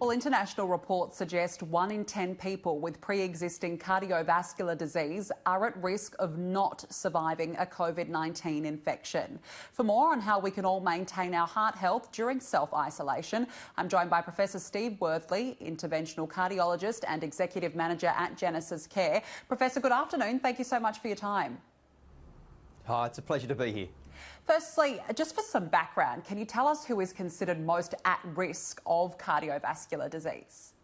Well, international reports suggest 1 in 10 people with pre-existing cardiovascular disease are at risk of not surviving a COVID-19 infection. For more on how we can all maintain our heart health during self-isolation, I'm joined by Professor Steve Worthley, Interventional Cardiologist and Executive Manager at Genesis Care. Professor, good afternoon. Thank you so much for your time. Hi, it's a pleasure to be here. Firstly, just for some background, can you tell us who is considered most at risk of cardiovascular disease?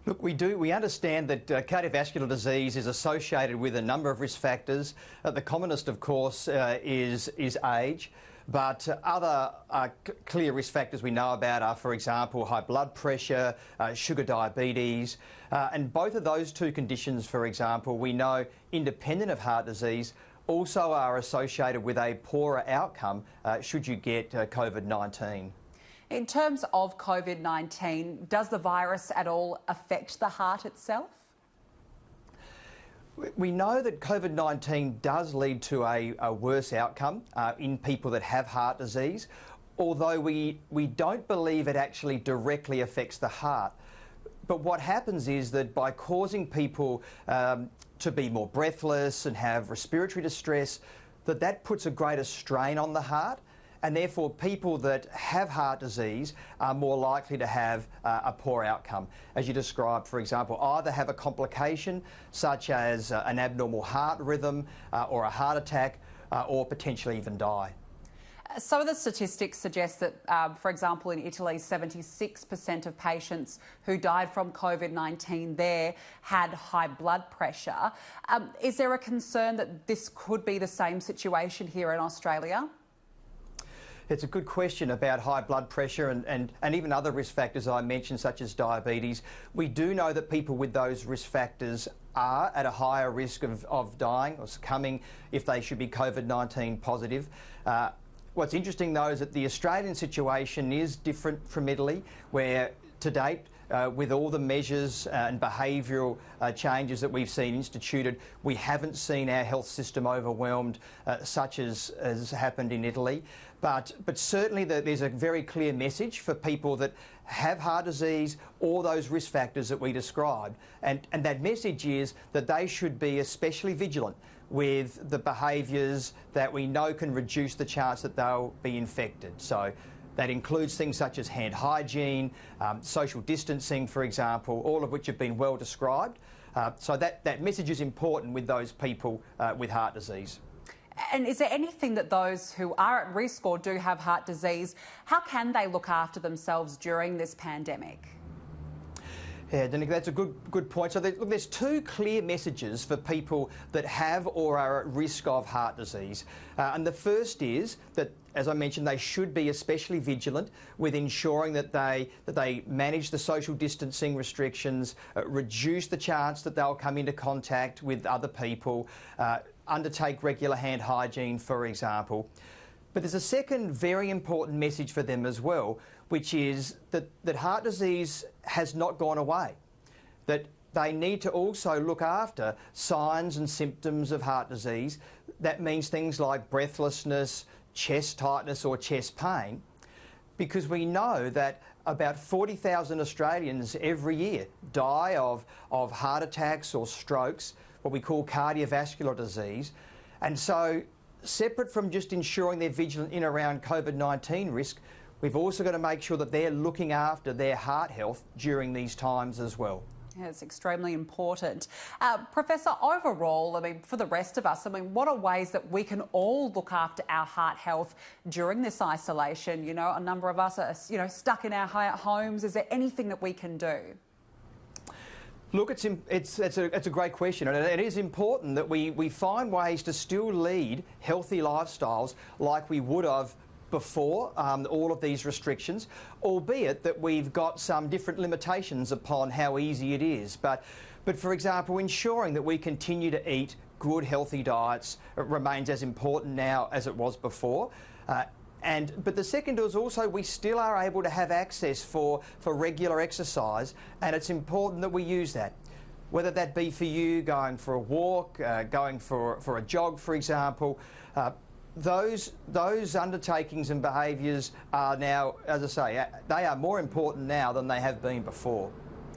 Look, we understand that cardiovascular disease is associated with a number of risk factors. The commonest, of course, is age. But other clear risk factors we know about are, for example, high blood pressure, sugar diabetes, and both of those two conditions, for example, we know independent of heart disease also are associated with a poorer outcome should you get COVID-19. In terms of COVID-19, does the virus at all affect the heart itself? We know that COVID-19 does lead to a worse outcome in people that have heart disease, although we don't believe it actually directly affects the heart. But what happens is that by causing people to be more breathless and have respiratory distress, that puts a greater strain on the heart, and therefore people that have heart disease are more likely to have a poor outcome. As you described, for example, either have a complication such as an abnormal heart rhythm or a heart attack or potentially even die. Some of the statistics suggest that, for example, in Italy, 76% of patients who died from COVID-19 there had high blood pressure. Is there a concern that this could be the same situation here in Australia? It's a good question about high blood pressure and even other risk factors I mentioned, such as diabetes. We do know that people with those risk factors are at a higher risk of dying or succumbing if they should be COVID-19 positive. What's interesting, though, is that the Australian situation is different from Italy, where to date, with all the measures and behavioural changes that we've seen instituted, we haven't seen our health system overwhelmed such as happened in Italy. But certainly there's a very clear message for people that have heart disease or those risk factors that we described. And that message is that they should be especially vigilant with the behaviours that we know can reduce the chance that they'll be infected. So that includes things such as hand hygiene, social distancing, for example, all of which have been well described. So that message is important with those people with heart disease. And is there anything that those who are at risk or do have heart disease, how can they look after themselves during this pandemic? Yeah, Danica, that's a good point. So there's two clear messages for people that have or are at risk of heart disease. And the first is that, as I mentioned, they should be especially vigilant with ensuring that they manage the social distancing restrictions, reduce the chance that they'll come into contact with other people, undertake regular hand hygiene, for example. But there's a second very important message for them as well, which is that heart disease has not gone away, that they need to also look after signs and symptoms of heart disease. That means things like breathlessness, chest tightness or chest pain, because we know that about 40,000 Australians every year die of heart attacks or strokes, what we call cardiovascular disease. And so, separate from just ensuring they're vigilant in around COVID-19 risk, we've also got to make sure that they're looking after their heart health during these times as well. Yeah, it's extremely important. Professor, overall, I mean, for the rest of us, I mean, what are ways that we can all look after our heart health during this isolation? You know, a number of us are, stuck in our homes. Is there anything that we can do? Look, it's a great question, and it is important that we find ways to still lead healthy lifestyles like we would have before all of these restrictions, albeit that we've got some different limitations upon how easy it is. But for example, ensuring that we continue to eat good, healthy diets remains as important now as it was before. But the second is also we still are able to have access for regular exercise, and it's important that we use that. Whether that be for you going for a walk, going for a jog, for example, those undertakings and behaviours are now, as I say, they are more important now than they have been before.